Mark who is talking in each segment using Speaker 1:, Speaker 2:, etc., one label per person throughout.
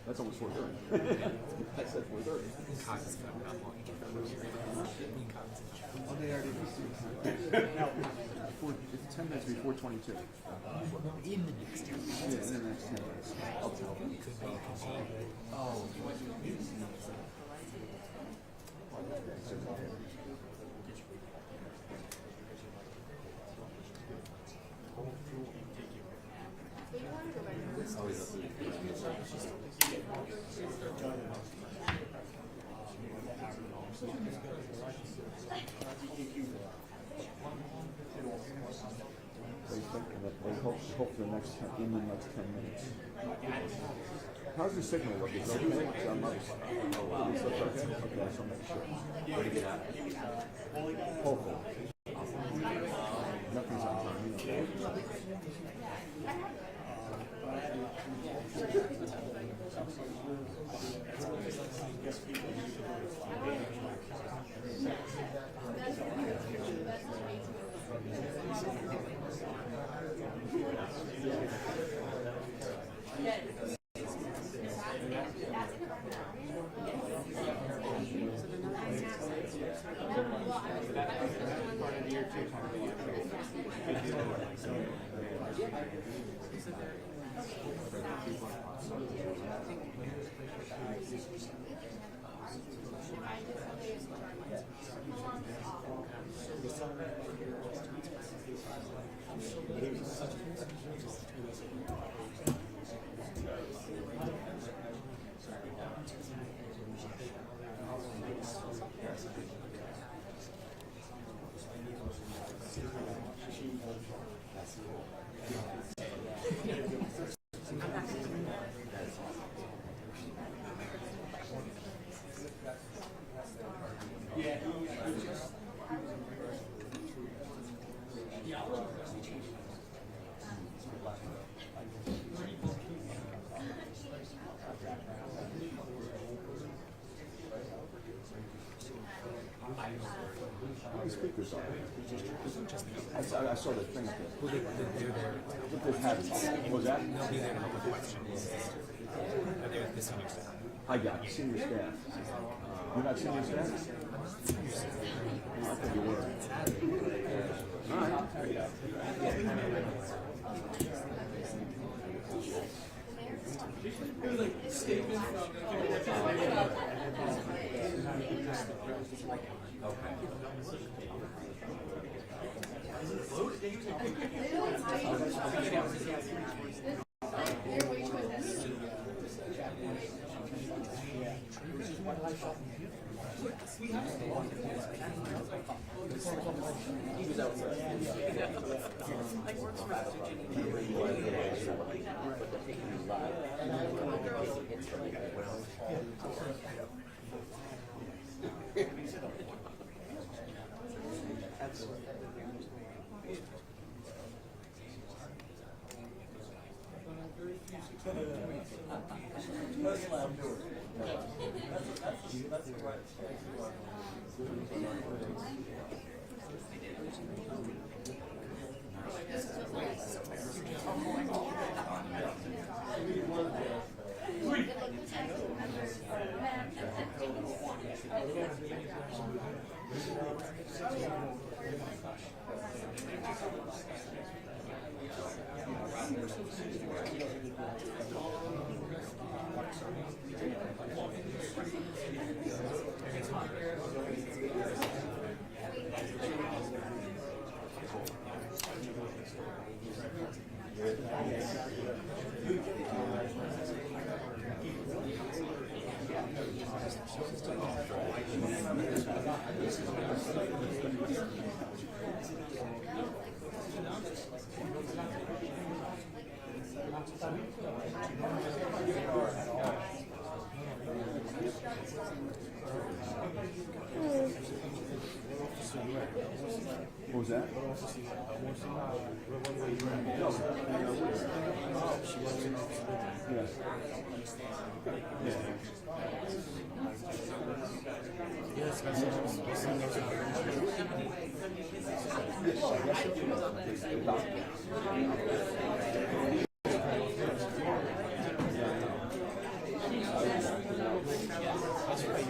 Speaker 1: That's almost 4:30. I said 4:30. Oh, they already it's 10 minutes before 22.
Speaker 2: In the next 10 minutes.
Speaker 1: Yeah, in the next 10 minutes. I'll tell them. Oh. Hope the next in the next 10 minutes. How's the signal look? Is it okay? I'm not. It's okay. Okay, so make sure. Hopefully. Nothing's on time. Speakers on. I saw the thing up there.
Speaker 2: Well, they're there.
Speaker 1: What they had. Was that?
Speaker 2: They'll be there to help with questions. They're the senior staff.
Speaker 1: I got senior staff. You're not senior staff? I think you were. All right. It was like statement What was that? Where's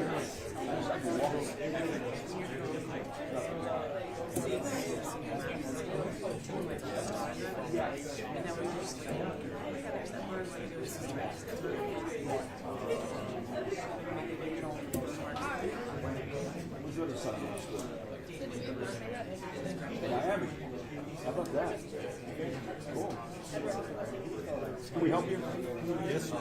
Speaker 1: your other son in school? Miami. How about that? Cool. Can we help you?
Speaker 2: Yes.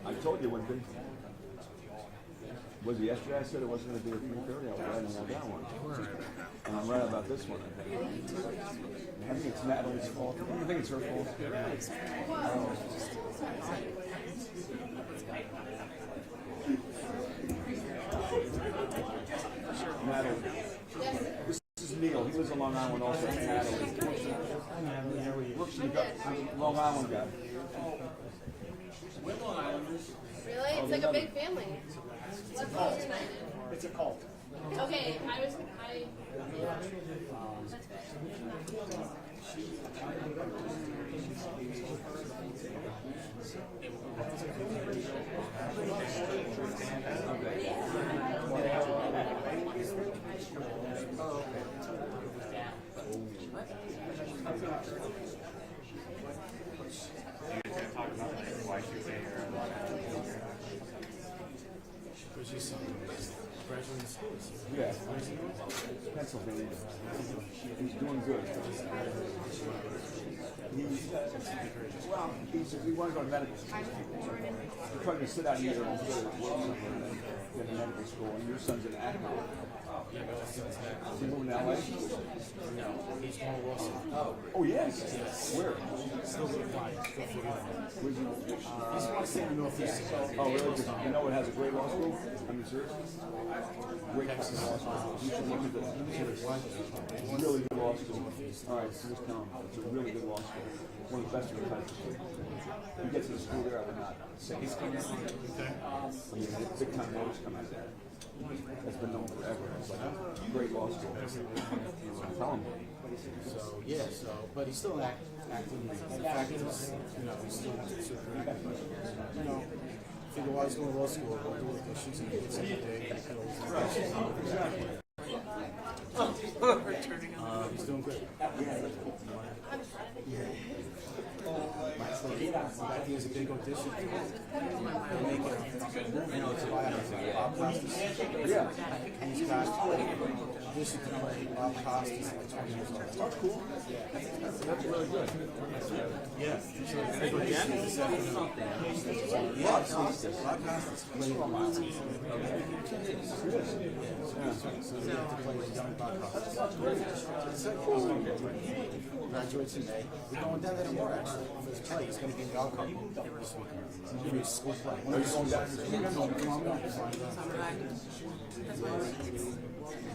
Speaker 1: I told you it would be. Was it yesterday I said it wasn't going to be at 3:30? I was writing that down one. And I'm right about this one, I think. I think it's Natalie's fault. I think it's her fault. Natalie. This is Neil. He lives on Long Island also. Natalie. Works in the Long Island guy.
Speaker 3: We're Long Islanders.
Speaker 4: Really? It's like a big family. Let's go United.
Speaker 3: It's a cult.
Speaker 4: Okay, that's good.
Speaker 2: Where's your son? Graduating school this year.
Speaker 1: Yeah, Pennsylvania. He's doing good. He wanted to go to medical school. He's trying to sit out here and get a work somewhere and then get a medical school. And your son's an actor.
Speaker 2: Yeah, but my son's back.
Speaker 1: Is he moving to LA?
Speaker 2: No, he's going to Wilson.
Speaker 1: Oh, yes. Where?
Speaker 2: Still getting quiet. Still figuring it out.
Speaker 1: Where's he?
Speaker 2: He's going to stay in the Northeast.
Speaker 1: Oh, really? You know it has a great law school? I mean, seriously? Great Texas law school. You should look at this. Really good law school. All right, so just tell him. It's a really good law school. One of the best in the country. He gets to the school there, I would not say he's coming. I mean, big time lawyers come out there. That's been known forever. It's like a great law school. Tell him.
Speaker 2: So, yeah, but he's still acting. In fact, he's still super active. Figure while he's going to law school, we'll do the shoots and hits every day. He's doing great. He has a big audition.
Speaker 1: Yeah.
Speaker 2: He's got audition to play Bob Costas at 20 years old.
Speaker 1: Oh, cool. That's really good.
Speaker 2: Yeah. So big audition this afternoon. Bob Costas played So they get to play with young Bob Costas. Graduates in May. We're going down there tomorrow, actually, for his play. He's going to be in the Alcott this weekend. It's going to be a school play.
Speaker 1: Are you going down this weekend?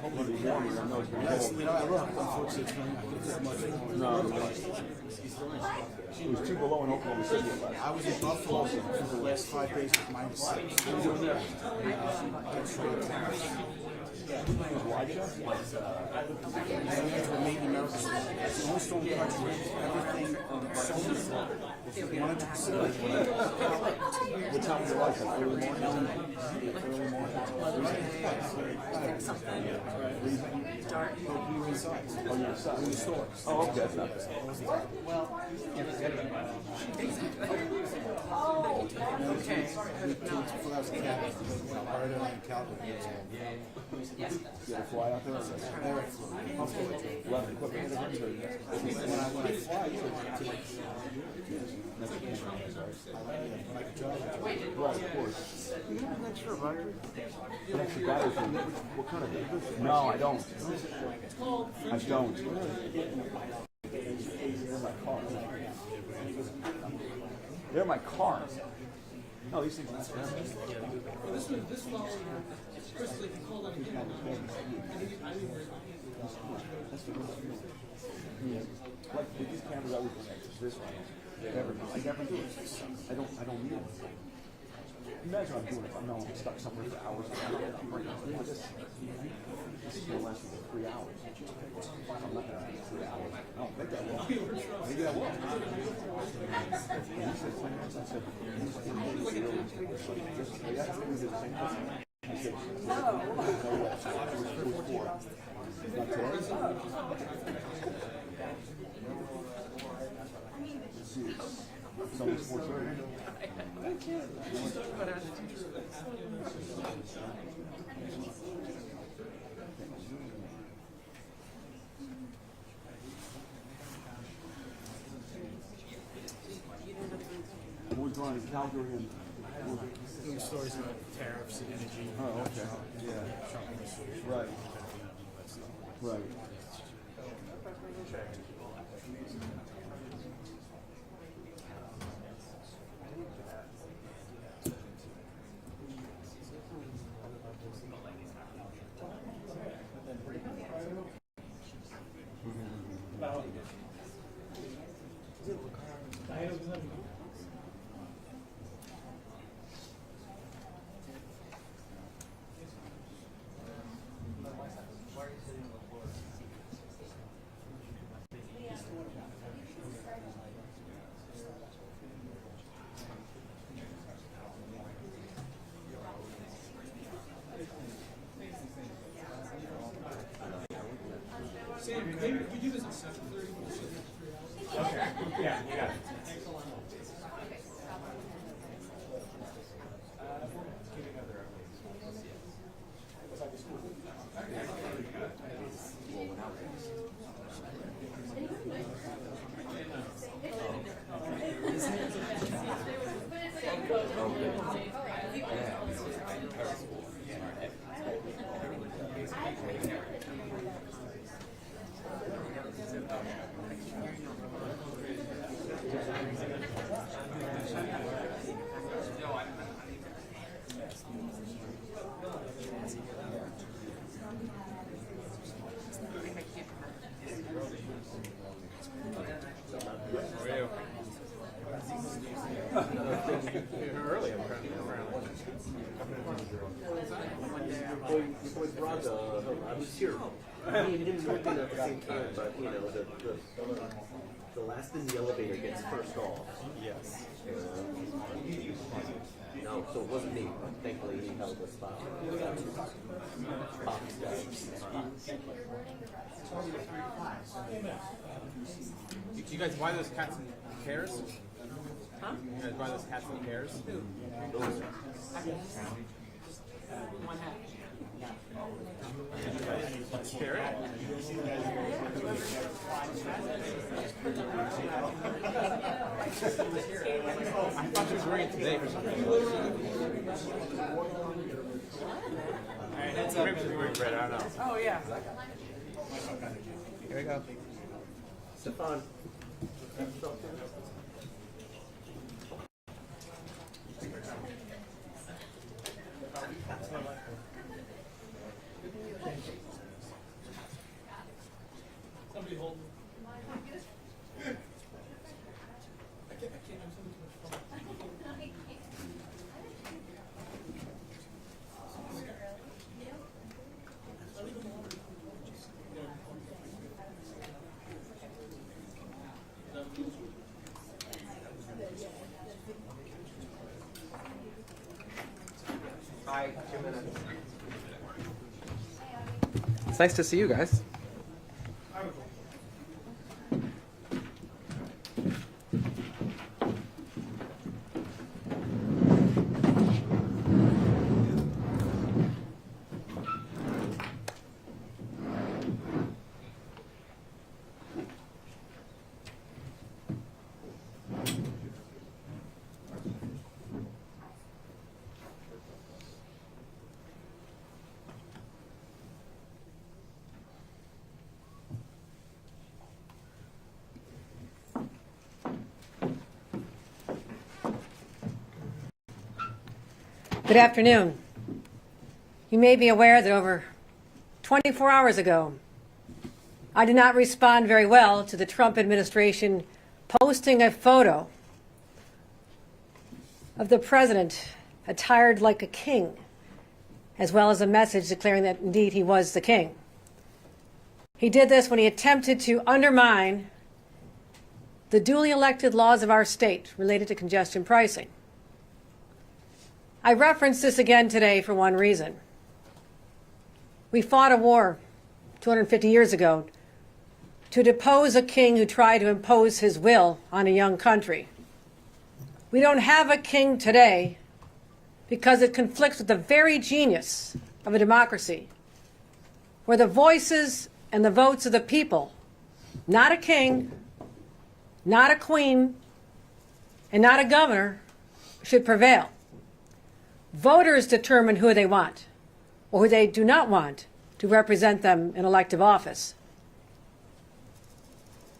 Speaker 1: Hopefully it's warmer. I know it's been cold.
Speaker 2: I look, unfortunately, it's going to get that much.
Speaker 1: No, it was 2 below in Oklahoma City last.
Speaker 2: I was in Buffalo for the last 5 days with -6. Made in America. It's the only storm country where everything so if you wanted to consider it,
Speaker 1: What time was it like? Early morning?
Speaker 2: But we were inside.
Speaker 1: Oh, you're inside.
Speaker 2: In the stores.
Speaker 1: Oh, okay. That's not bad.
Speaker 2: Okay. For that was a cabin. Alberta and Calgary.
Speaker 1: You had to fly out there? Left equipment in the country.
Speaker 2: When I fly, you know, when I could drive.
Speaker 1: Right, of course. You have an extra battery? An extra battery for what kind of business? No, I don't. I don't. They're my cars. No, these things are not forever.
Speaker 3: This one, Chris, like, called on him.
Speaker 1: Like with these cameras, I would connect to this one. Never, I never do it. I don't need it. Imagine I'm doing it. I'm not stuck somewhere for hours. I'm right now. This is going to last me 3 hours. I'm not going to do 3 hours. I don't think that will. Maybe I will. He said 10 minutes. I said, we did the same thing. He said, no. It was 4. Not today. It's almost 4:30. We're going to Calgary and
Speaker 2: Doing stories about tariffs and energy.
Speaker 1: oh, okay, yeah, right, right.
Speaker 5: With Rod, I was here. He didn't work in at the same time, but you know, the last in the elevator gets first off. Yes. No, so it wasn't me. Thankfully, he held the spot.
Speaker 6: Do you guys buy those cats in pairs? Huh? You guys buy those cats in pairs?
Speaker 3: One hat.
Speaker 6: Pair it? I thought she was wearing it today for some reason. Alright, that's maybe she's wearing red, I don't know.
Speaker 3: Oh, yeah.
Speaker 6: Here we go.
Speaker 5: Stefan.
Speaker 3: Somebody hold.
Speaker 5: Hi, 2 minutes.
Speaker 6: It's nice to see you guys.
Speaker 7: Good afternoon. You may be aware that over 24 hours ago, I did not respond very well to the Trump administration posting a photo of the president attired like a king, as well as a message declaring that indeed he was the king. He did this when he attempted to undermine the duly elected laws of our state related to congestion pricing. I reference this again today for one reason. We fought a war 250 years ago to depose a king who tried to impose his will on a young country. We don't have a king today because it conflicts with the very genius of a democracy, where the voices and the votes of the people, not a king, not a queen, and not a governor, should prevail. Voters determine who they want or who they do not want to represent them in elective office.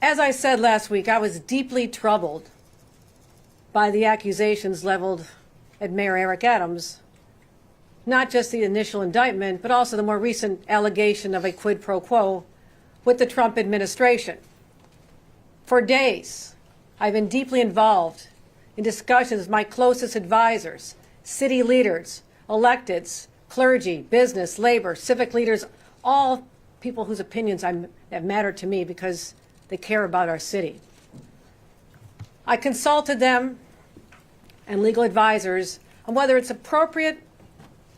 Speaker 7: As I said last week, I was deeply troubled by the accusations leveled at Mayor Eric Adams, not just the initial indictment, but also the more recent allegation of a quid pro quo with the Trump administration. For days, I've been deeply involved in discussions with my closest advisors, city leaders, electeds, clergy, business, labor, civic leaders, all people whose opinions that matter to me because they care about our city. I consulted them and legal advisors on whether it's appropriate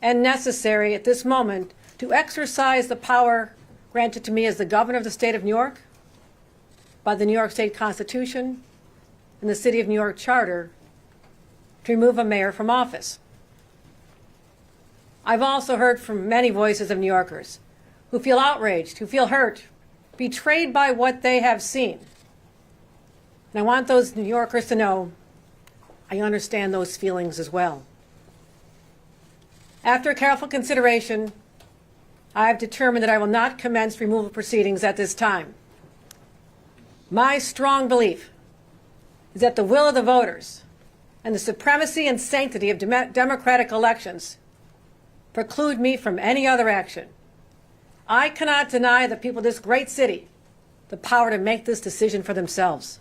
Speaker 7: and necessary at this moment to exercise the power granted to me as the governor of the state of New York by the New York State Constitution and the City of New York Charter to remove a mayor from office. I've also heard from many voices of New Yorkers who feel outraged, who feel hurt, betrayed by what they have seen. And I want those New Yorkers to know I understand those feelings as well. After careful consideration, I have determined that I will not commence removal proceedings at this time. My strong belief is that the will of the voters and the supremacy and sanctity of democratic elections preclude me from any other action. I cannot deny the people of this great city the power to make this decision for themselves.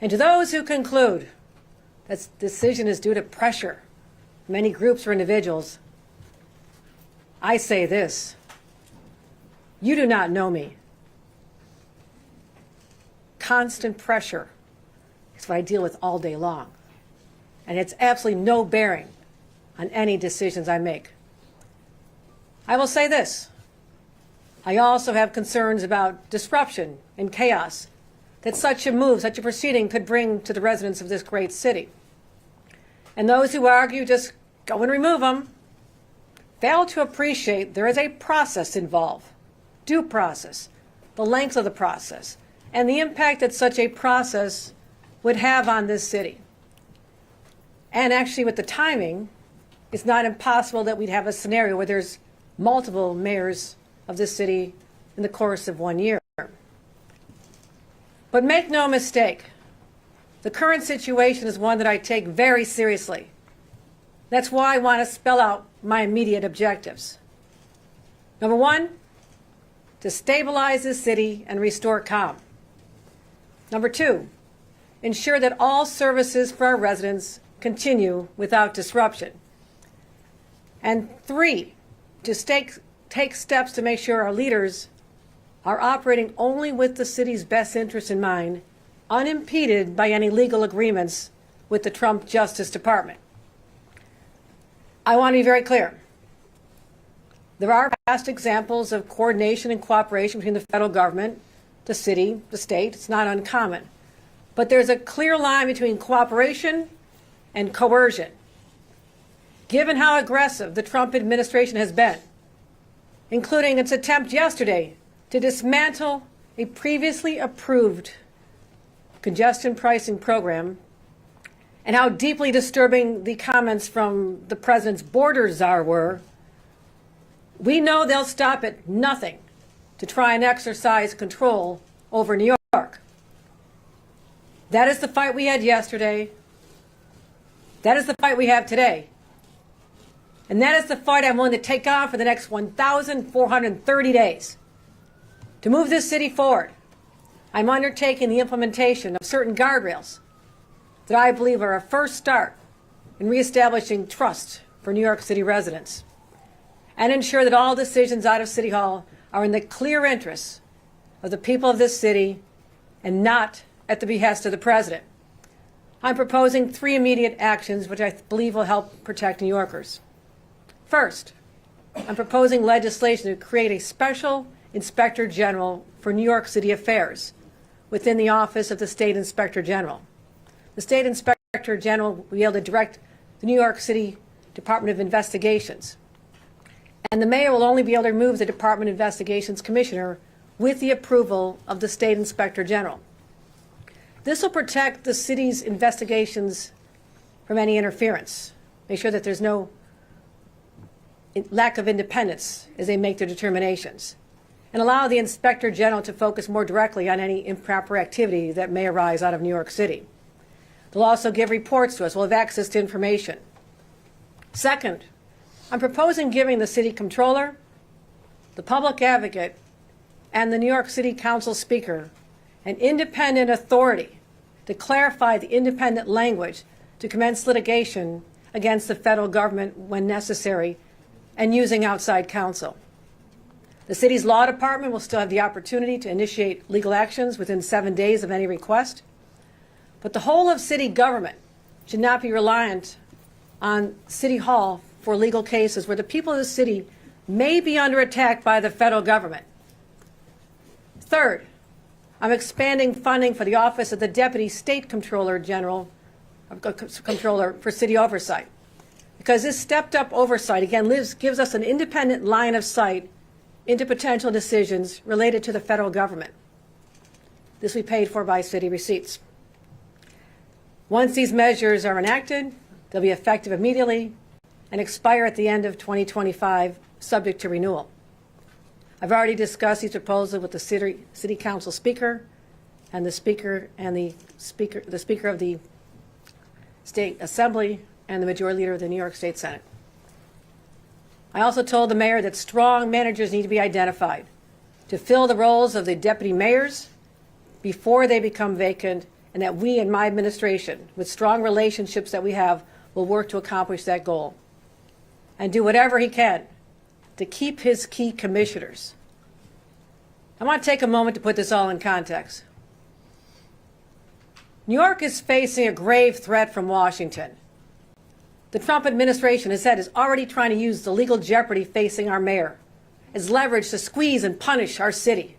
Speaker 7: And to those who conclude that this decision is due to pressure from many groups or individuals, I say this: you do not know me. Constant pressure is what I deal with all day long, and it's absolutely no bearing on any decisions I make. I will say this: I also have concerns about disruption and chaos that such a move, such a proceeding could bring to the residents of this great city. And those who argue just go and remove them fail to appreciate there is a process involved, due process, the length of the process, and the impact that such a process would have on this city. And actually, with the timing, it's not impossible that we'd have a scenario where there's multiple mayors of this city in the course of 1 year. But make no mistake, the current situation is one that I take very seriously. That's why I want to spell out my immediate objectives. Number one, to stabilize the city and restore calm. Number two, ensure that all services for our residents continue without disruption. And three, to take steps to make sure our leaders are operating only with the city's best interests in mind, unimpeded by any legal agreements with the Trump Justice Department. I want to be very clear. There are past examples of coordination and cooperation between the federal government, the city, the state. It's not uncommon. But there's a clear line between cooperation and coercion. Given how aggressive the Trump administration has been, including its attempt yesterday to dismantle a previously approved congestion pricing program, and how deeply disturbing the comments from the president's border czar were, we know they'll stop at nothing to try and exercise control over New York. That is the fight we had yesterday. That is the fight we have today. And that is the fight I'm willing to take on for the next 1,430 days. To move this city forward, I'm undertaking the implementation of certain guardrails that I believe are a first start in reestablishing trust for New York City residents, and ensure that all decisions out of City Hall are in the clear interests of the people of this city and not at the behest of the president. I'm proposing 3 immediate actions which I believe will help protect New Yorkers. First, I'm proposing legislation to create a special Inspector General for New York City affairs within the Office of the State Inspector General. The State Inspector General will be able to direct the New York City Department of Investigations. And the mayor will only be able to remove the Department of Investigations Commissioner with the approval of the State Inspector General. This will protect the city's investigations from any interference, make sure that there's no lack of independence as they make their determinations, and allow the Inspector General to focus more directly on any improper activity that may arise out of New York City. They'll also give reports to us. We'll have access to information. Second, I'm proposing giving the city controller, the public advocate, and the New York City Council Speaker an independent authority to clarify the independent language to commence litigation against the federal government when necessary, and using outside counsel. The city's law department will still have the opportunity to initiate legal actions within 7 days of any request. But the whole of city government should not be reliant on City Hall for legal cases where the people of the city may be under attack by the federal government. Third, I'm expanding funding for the Office of the Deputy State Comptroller General, Comptroller for City Oversight, because this stepped-up oversight, again, gives us an independent line of sight into potential decisions related to the federal government. This will be paid for by city receipts. Once these measures are enacted, they'll be effective immediately, and expire at the end of 2025, subject to renewal. I've already discussed these proposals with the City Council Speaker and the Speaker of the State Assembly and the Majority Leader of the New York State Senate. I also told the mayor that strong managers need to be identified to fill the roles of the deputy mayors before they become vacant, and that we in my administration, with strong relationships that we have, will work to accomplish that goal and do whatever he can to keep his key commissioners. I want to take a moment to put this all in context. New York is facing a grave threat from Washington. The Trump administration has said is already trying to use the legal jeopardy facing our mayor as leverage to squeeze and punish our city.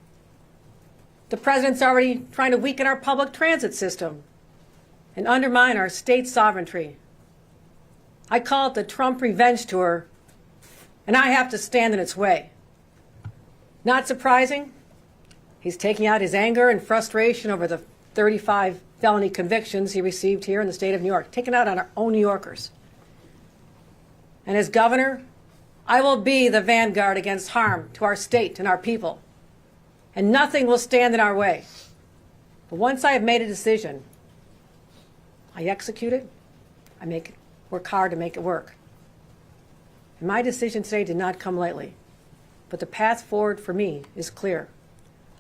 Speaker 7: The president's already trying to weaken our public transit system and undermine our state sovereignty. I call it the Trump revenge tour, and I have to stand in its way. Not surprising, he's taking out his anger and frustration over the 35 felony convictions he received here in the state of New York, taken out on our own New Yorkers. And as governor, I will be the vanguard against harm to our state and our people, and nothing will stand in our way. But once I have made a decision, I execute it, work hard to make it work. And my decision today did not come lightly, but the path forward for me is clear.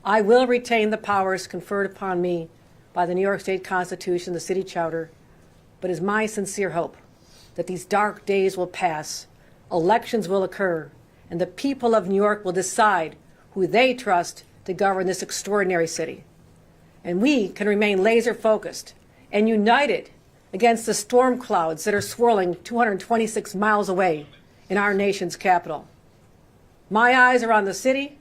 Speaker 7: I will retain the powers conferred upon me by the New York State Constitution, the City Charter, but it is my sincere hope that these dark days will pass, elections will occur, and the people of New York will decide who they trust to govern this extraordinary city. And we can remain laser focused and united against the storm clouds that are swirling 226 miles away in our nation's capital. My eyes are on the city,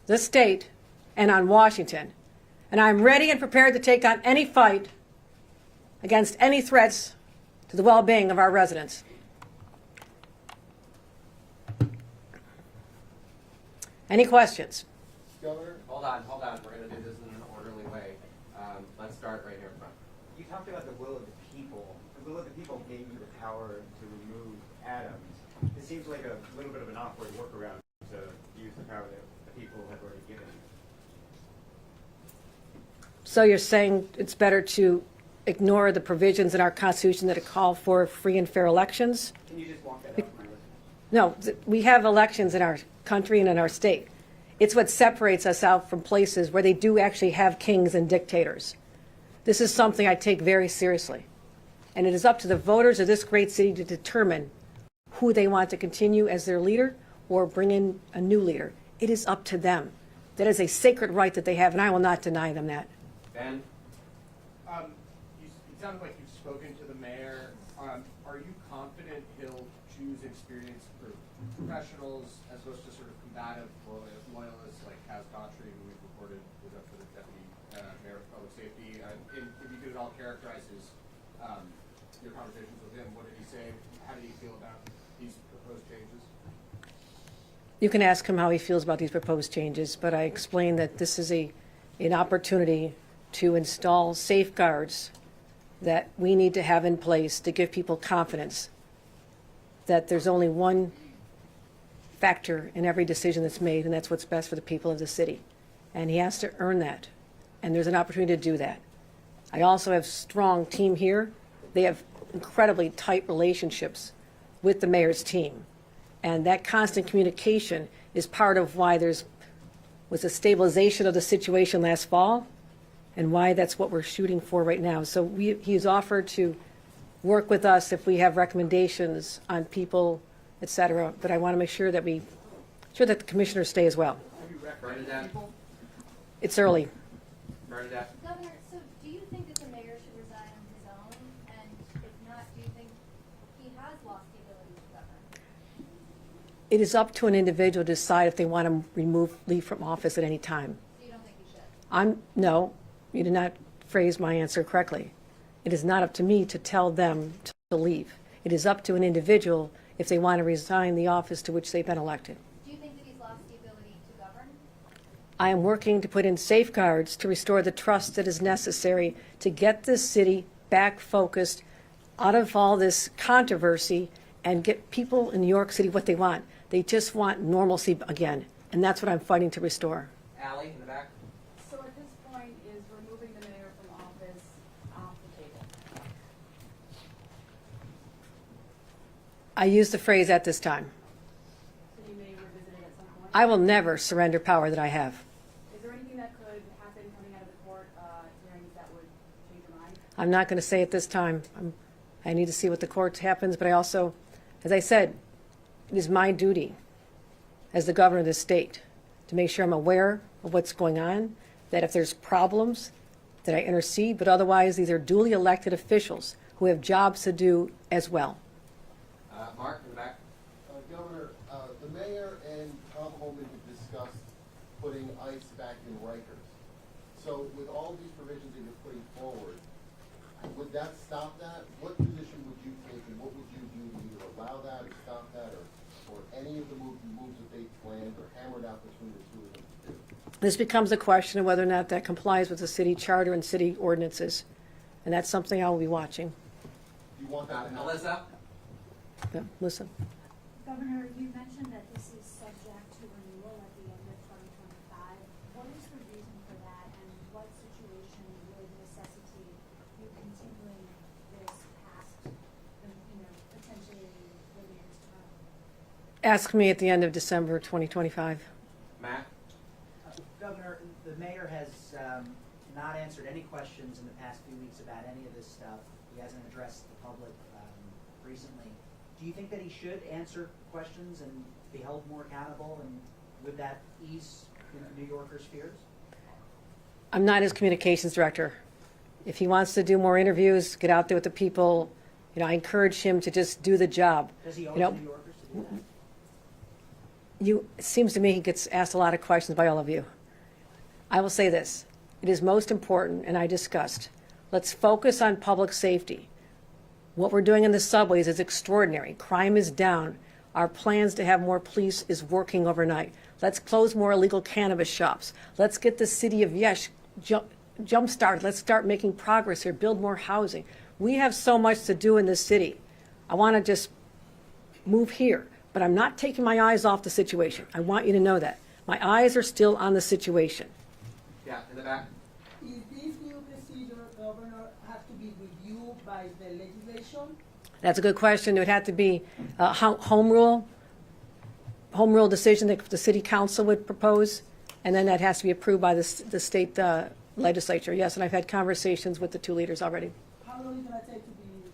Speaker 7: the state, and on Washington, and I'm ready and prepared to take on any fight against any threats to the well-being of our residents. Any questions?
Speaker 8: Governor? Hold on. We're going to do this in an orderly way. Let's start right here in front.
Speaker 9: You talked about the will of the people. The will of the people gave you the power to remove Adams. It seems like a little bit of an awkward workaround to use the power that the people have already given you.
Speaker 7: So you're saying it's better to ignore the provisions in our Constitution that call for free and fair elections?
Speaker 9: Can you just walk that out for my listeners?
Speaker 7: No, we have elections in our country and in our state. It's what separates us out from places where they do actually have kings and dictators. This is something I take very seriously. And it is up to the voters of this great city to determine who they want to continue as their leader or bring in a new leader. It is up to them. That is a sacred right that they have, and I will not deny them that.
Speaker 8: Ben?
Speaker 10: It sounds like you've spoken to the mayor. Are you confident he'll choose experienced professionals as opposed to sort of combative loyalists like Kaz Daughtry, who we've reported was up for the deputy mayor of public safety? If you could at all characterize your conversations with him, what did he say? How did he feel about these proposed changes?
Speaker 7: You can ask him how he feels about these proposed changes, but I explained that this is an opportunity to install safeguards that we need to have in place to give people confidence that there's only one factor in every decision that's made, and that's what's best for the people of the city. And he has to earn that, and there's an opportunity to do that. I also have a strong team here. They have incredibly tight relationships with the mayor's team, and that constant communication is part of why was a stabilization of the situation last fall, and why that's what we're shooting for right now. So he's offered to work with us if we have recommendations on people, et cetera. But I want to make sure that the commissioners stay as well.
Speaker 8: Bernadette?
Speaker 7: It's early.
Speaker 8: Bernadette?
Speaker 4: Governor, so do you think that the mayor should resign on his own? And if not, do you think he has lost the ability to govern?
Speaker 7: It is up to an individual to decide if they want to leave from office at any time.
Speaker 4: So you don't think he should?
Speaker 7: No, you did not phrase my answer correctly. It is not up to me to tell them to leave. It is up to an individual if they want to resign the office to which they've been elected.
Speaker 4: Do you think that he's lost the ability to govern?
Speaker 7: I am working to put in safeguards to restore the trust that is necessary to get this city back focused out of all this controversy and get people in New York City what they want. They just want normalcy again, and that's what I'm fighting to restore.
Speaker 8: Allie, in the back.
Speaker 11: So at this point, is removing the mayor from office off the table?
Speaker 7: I use the phrase "at this time."
Speaker 11: So you may revisit it at some point?
Speaker 7: I will never surrender power that I have.
Speaker 11: Is there anything that could happen coming out of the court hearings that would change your mind?
Speaker 7: I'm not going to say at this time. I need to see what the court happens, but I also, as I said, it is my duty as the governor of this state to make sure I'm aware of what's going on, that if there's problems, that I intercede, but otherwise these are duly elected officials who have jobs to do as well.
Speaker 8: Mark, in the back.
Speaker 12: Governor, the mayor and Tom Homan have discussed putting ICE back in Rikers. So with all these provisions that you're putting forward, would that stop that? What position would you take, and what would you do to either allow that or stop that, or any of the moves that they planned or hammered out between the two of them to do?
Speaker 7: This becomes a question of whether or not that complies with the city charter and city ordinances, and that's something I will be watching.
Speaker 12: Do you want that to happen?
Speaker 8: Alyssa.
Speaker 7: Yeah, listen.
Speaker 13: Governor, you mentioned that this is subject to renewal at the end of 2025. What is the reason for that, and what situation would necessitate you continuing this past, potentially the mayor's term?
Speaker 7: Ask me at the end of December 2025.
Speaker 8: Matt.
Speaker 14: Governor, the mayor has not answered any questions in the past few weeks about any of this stuff. He hasn't addressed the public recently. Do you think that he should answer questions and be held more accountable, and would that ease New Yorkers' fears?
Speaker 7: I'm not his communications director. If he wants to do more interviews, get out there with the people, I encourage him to just do the job.
Speaker 14: Does he owe New Yorkers to do that?
Speaker 7: It seems to me he gets asked a lot of questions by all of you. I will say this. It is most important, and I discussed, let's focus on public safety. What we're doing in the subways is extraordinary. Crime is down. Our plans to have more police is working overnight. Let's close more illegal cannabis shops. Let's get the city of Yesh jump-started. Let's start making progress here, build more housing. We have so much to do in this city. I want to just move here, but I'm not taking my eyes off the situation. I want you to know that. My eyes are still on the situation.
Speaker 8: Yeah, in the back.
Speaker 3: Is this new procedure, Governor, have to be reviewed by the legislation?
Speaker 7: That's a good question. It would have to be a home rule decision that the city council would propose, and then that has to be approved by the state legislature. Yes, and I've had conversations with the two leaders already.
Speaker 3: How long is it going to take to be?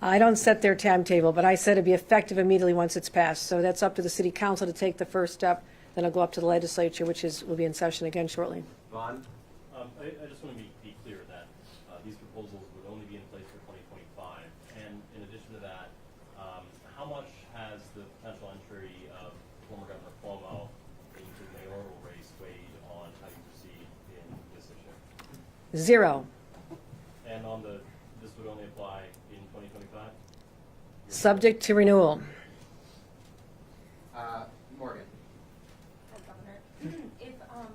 Speaker 7: I don't set their timetable, but I said it'd be effective immediately once it's passed. So that's up to the city council to take the first step. Then it'll go up to the legislature, which will be in session again shortly.
Speaker 8: Vaughn.
Speaker 15: I just want to be clear that these proposals would only be in place for 2025. And in addition to that, how much has the potential entry of former Governor Cuomo into the mayoral race weighed on how you proceed in this issue?
Speaker 7: 0.
Speaker 15: And this would only apply in 2025?
Speaker 7: Subject to renewal.
Speaker 8: Morgan.
Speaker 11: Governor, if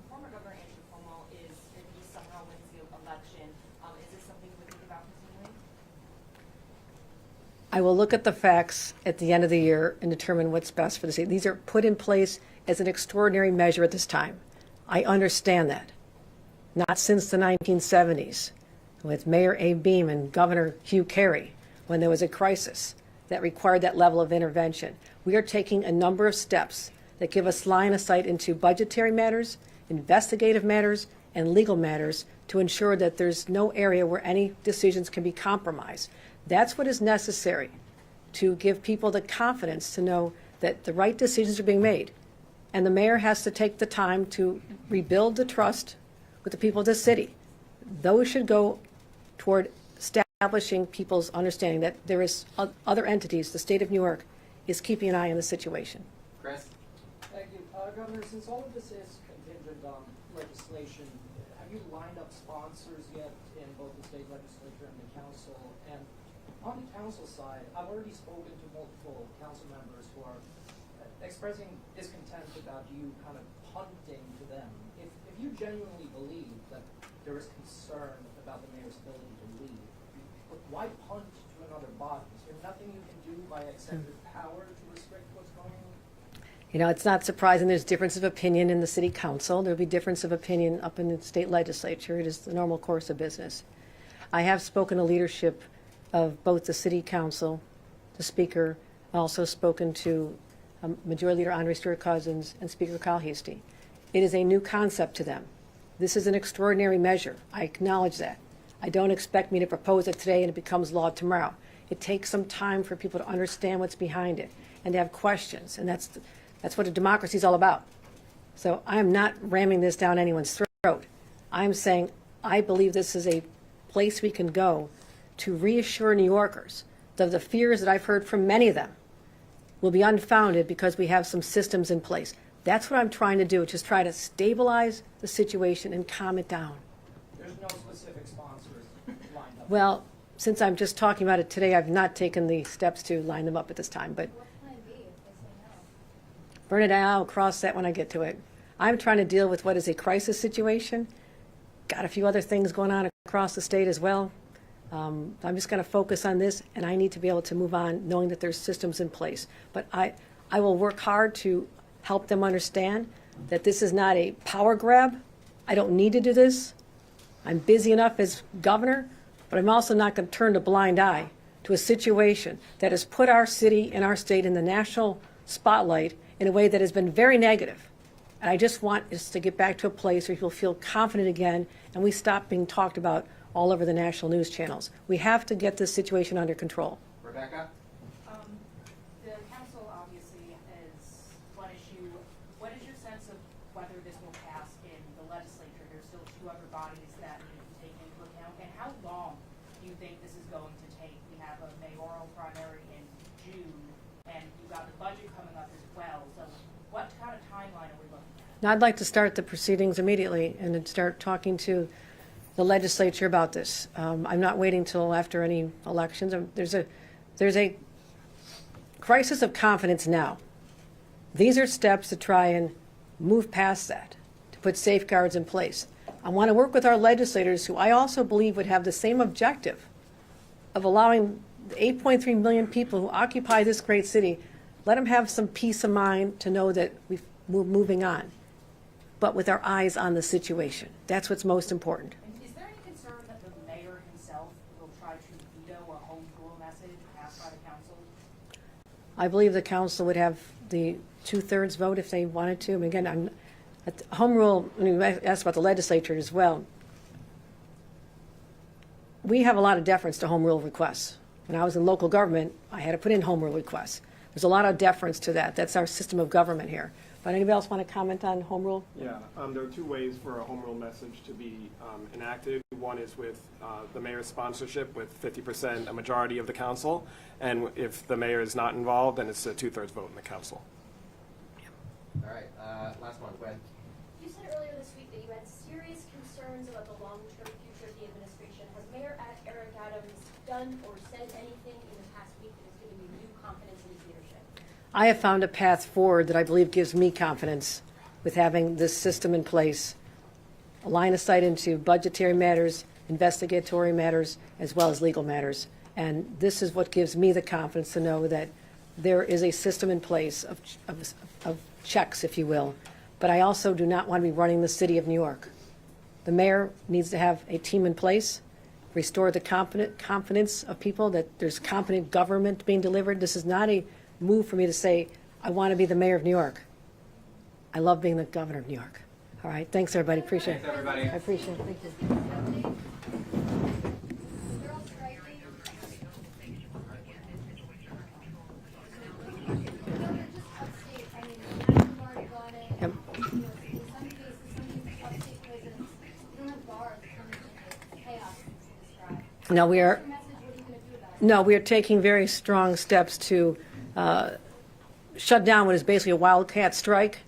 Speaker 11: former Governor Andrew Cuomo if he somehow wins the election, is this something you would think about continuing?
Speaker 7: I will look at the facts at the end of the year and determine what's best for the city. These are put in place as an extraordinary measure at this time. I understand that. Not since the 1970s, with Mayor Abe Beame and Governor Hugh Carey, when there was a crisis that required that level of intervention. We are taking a number of steps that give us line of sight into budgetary matters, investigative matters, and legal matters to ensure that there's no area where any decisions can be compromised. That's what is necessary to give people the confidence to know that the right decisions are being made. And the mayor has to take the time to rebuild the trust with the people of this city. Those should go toward establishing people's understanding that there is other entities, the state of New York, is keeping an eye on the situation.
Speaker 8: Chris.
Speaker 3: Thank you. Governor, since all of this is contingent on legislation, have you lined up sponsors yet in both the state legislature and the council? And on the council side, I've already spoken to multiple council members who are expressing discontent about you kind of punting to them. If you genuinely believe that there is concern about the mayor's ability to lead, why punt to to another body. Is there nothing you can do by executive power to restrict what's going on?
Speaker 7: You know, it's not surprising there's difference of opinion in the city council. There'll be difference of opinion up in the state legislature. It is the normal course of business. I have spoken to leadership of both the city council, the speaker, also spoken to Majority Leader Andre Stewart-Cousins and Speaker Kyle Hasty. It is a new concept to them. This is an extraordinary measure. I acknowledge that. I don't expect me to propose it today and it becomes law tomorrow. It takes some time for people to understand what's behind it and to have questions, and that's what a democracy is all about. So I am not ramming this down anyone's throat. I'm saying I believe this is a place we can go to reassure New Yorkers that the fears that I've heard from many of them will be unfounded because we have some systems in place. That's what I'm trying to do, just try to stabilize the situation and calm it down.
Speaker 3: There's no specific sponsors lined up.
Speaker 7: Well, since I'm just talking about it today, I've not taken the steps to line them up at this time, but
Speaker 4: What plan B if they say no?
Speaker 7: Bernadette, I'll cross that when I get to it. I'm trying to deal with what is a crisis situation. Got a few other things going on across the state as well. I'm just going to focus on this, and I need to be able to move on knowing that there's systems in place. But I will work hard to help them understand that this is not a power grab. I don't need to do this. I'm busy enough as governor, but I'm also not going to turn a blind eye to a situation that has put our city and our state in the national spotlight in a way that has been very negative. And I just want us to get back to a place where people feel confident again and we stop being talked about all over the national news channels. We have to get this situation under control.
Speaker 8: Rebecca?
Speaker 11: The council obviously is one issue. What is your sense of whether this will pass in the legislature? There's still two other bodies that need to take into account. And how long do you think this is going to take? We have a mayoral primary in June, and you've got the budget coming up as well. So what kind of timeline are we looking at?
Speaker 7: Now, I'd like to start the proceedings immediately and then start talking to the legislature about this. I'm not waiting till after any elections. There's a crisis of confidence now. These are steps to try and move past that, to put safeguards in place. I want to work with our legislators who I also believe would have the same objective of allowing the 8.3 million people who occupy this great city, let them have some peace of mind to know that we're moving on, but with our eyes on the situation. That's what's most important.
Speaker 11: And is there any concern that the mayor himself will try to veto a home rule message passed by the council?
Speaker 7: I believe the council would have the 2/3 vote if they wanted to. I mean, again, I'm at the home rule. When you asked about the legislature as well, we have a lot of deference to home rule requests. When I was in local government, I had to put in home rule requests. There's a lot of deference to that. That's our system of government here. But anybody else want to comment on home rule?
Speaker 16: Yeah, there are two ways for a home rule message to be enacted. One is with the mayor's sponsorship with 50%, a majority of the council. And if the mayor is not involved, then it's a 2/3 vote in the council.
Speaker 8: All right, last one, Gwen.
Speaker 4: You said earlier this week that you had serious concerns about the long-term future of the administration. Has Mayor Eric Adams done or said anything in the past week that has given you new confidence in his leadership?
Speaker 7: I have found a path forward that I believe gives me confidence with having this system in place, a line of sight into budgetary matters, investigatory matters, as well as legal matters. And this is what gives me the confidence to know that there is a system in place of checks, if you will. But I also do not want to be running the city of New York. The mayor needs to have a team in place, restore the confidence of people that there's competent government being delivered. This is not a move for me to say, I want to be the mayor of New York. I love being the governor of New York. All right, thanks everybody, appreciate it.
Speaker 8: Thanks, everybody.
Speaker 7: I appreciate it, thank you.
Speaker 4: They're all striking. Governor, just upstate, I mean, you've already gone in.
Speaker 7: Yep.
Speaker 4: You know, in some cases, some of these upstate residents, they don't have bars coming into chaos this drive.
Speaker 7: No, we are.
Speaker 4: What's your message? What are you going to do about it?
Speaker 7: No, we are taking very strong steps to shut down what is basically a wildcat strike.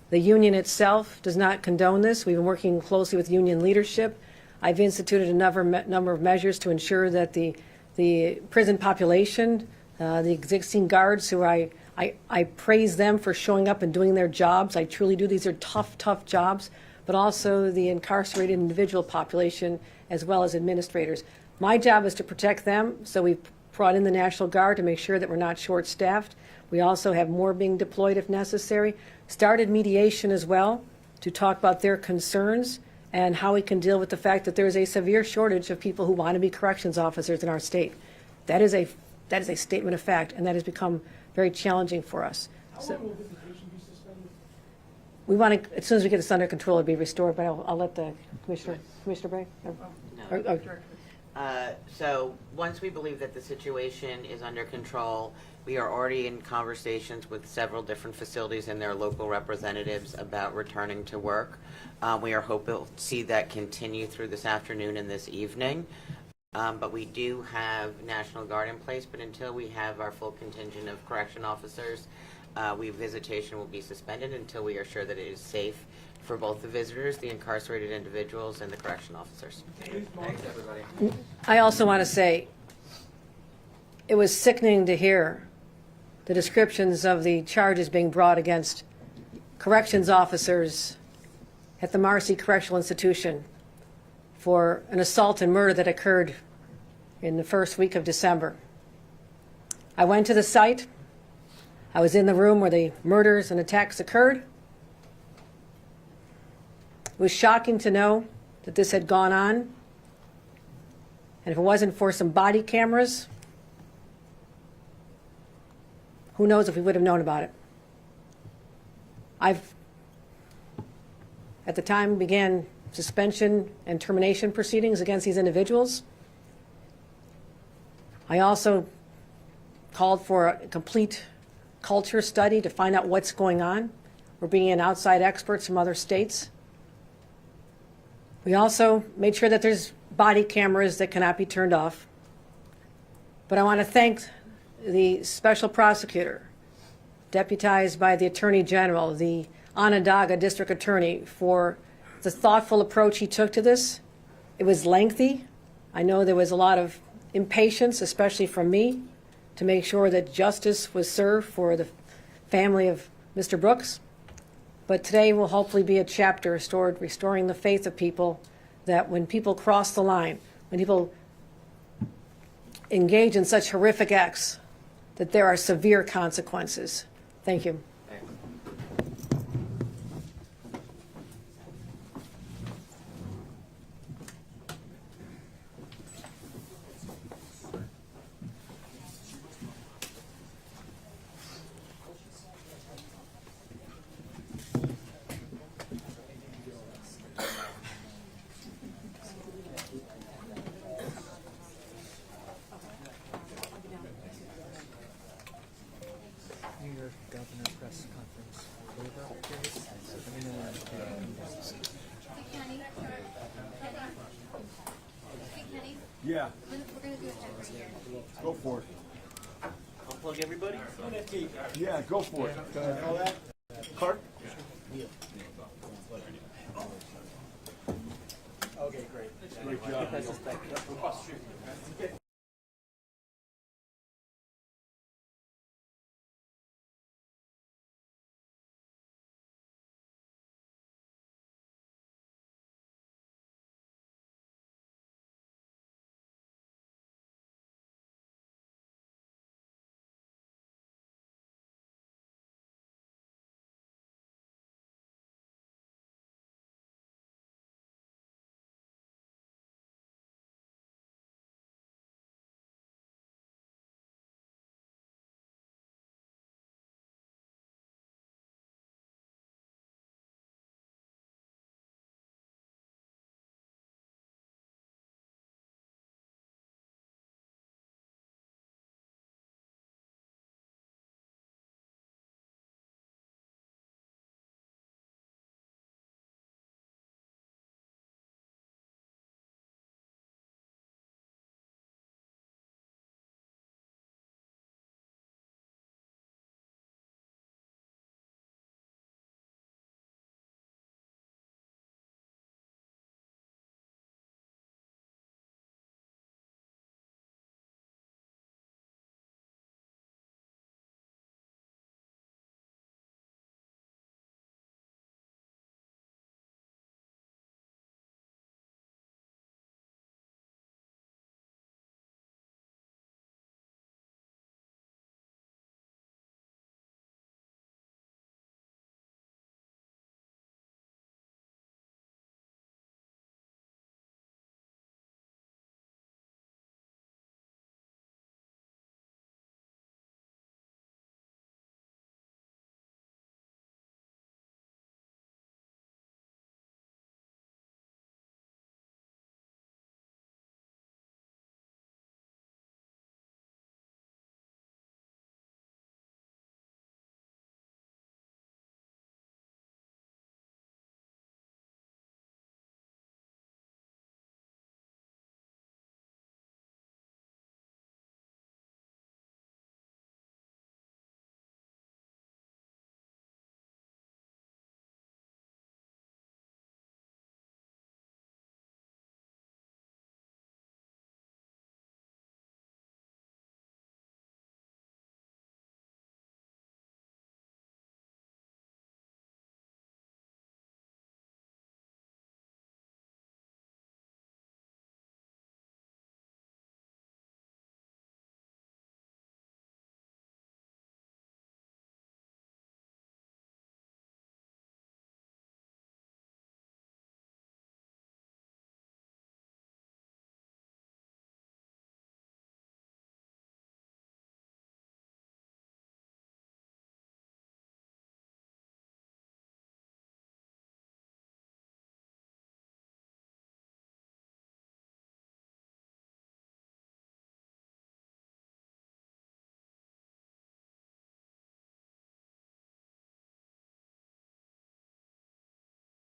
Speaker 7: The union itself does not condone this. We've been working closely with union leadership. I've instituted a number of measures to ensure that the prison population, the existing guards who I praise them for showing up and doing their jobs. I truly do. These are tough, tough jobs, but also the incarcerated individual population as well as administrators. My job is to protect them, so we've brought in the National Guard to make sure that we're not short-staffed. We also have more being deployed if necessary. Started mediation as well to talk about their concerns and how we can deal with the fact that there is a severe shortage of people who want to be corrections officers in our state. That is a statement of fact, and that has become very challenging for us. So, we want to, as soon as we get this under control, it'll be restored, but I'll let the Commissioner Bray?
Speaker 17: So once we believe that the situation is under control, we are already in conversations with several different facilities and their local representatives about returning to work. We are hoping to see that continue through this afternoon and this evening. But we do have National Guard in place, but until we have our full contingent of correction officers, visitation will be suspended until we are sure that it is safe for both the visitors, the incarcerated individuals, and the correction officers.
Speaker 8: Thanks, everybody.
Speaker 7: I also want to say, it was sickening to hear the descriptions of the charges being brought against corrections officers at the Marcy Correctional Institution for an assault and murder that occurred in the first week of December. I went to the site. I was in the room where the murders and attacks occurred. It was shocking to know that this had gone on. And if it wasn't for some body cameras, who knows if we would have known about it. At the time, began suspension and termination proceedings against these individuals. I also called for a complete culture study to find out what's going on. We're bringing in outside experts from other states. We also made sure that there's body cameras that cannot be turned off. But I want to thank the special prosecutor, deputized by the Attorney General, the Onondaga District Attorney, for the thoughtful approach he took to this. It was lengthy. I know there was a lot of impatience, especially from me, to make sure that justice was served for the family of Mr. Brooks. But today will hopefully be a chapter restoring the faith of people, that when people cross the line, when people engage in such horrific acts, that there are severe consequences. Thank you.
Speaker 1: Yeah.
Speaker 4: We're gonna do a check right here.
Speaker 1: Go for it.
Speaker 5: Unplug everybody?
Speaker 1: Yeah, go for it. All that? Clark?
Speaker 2: Okay, great.
Speaker 1: Great job.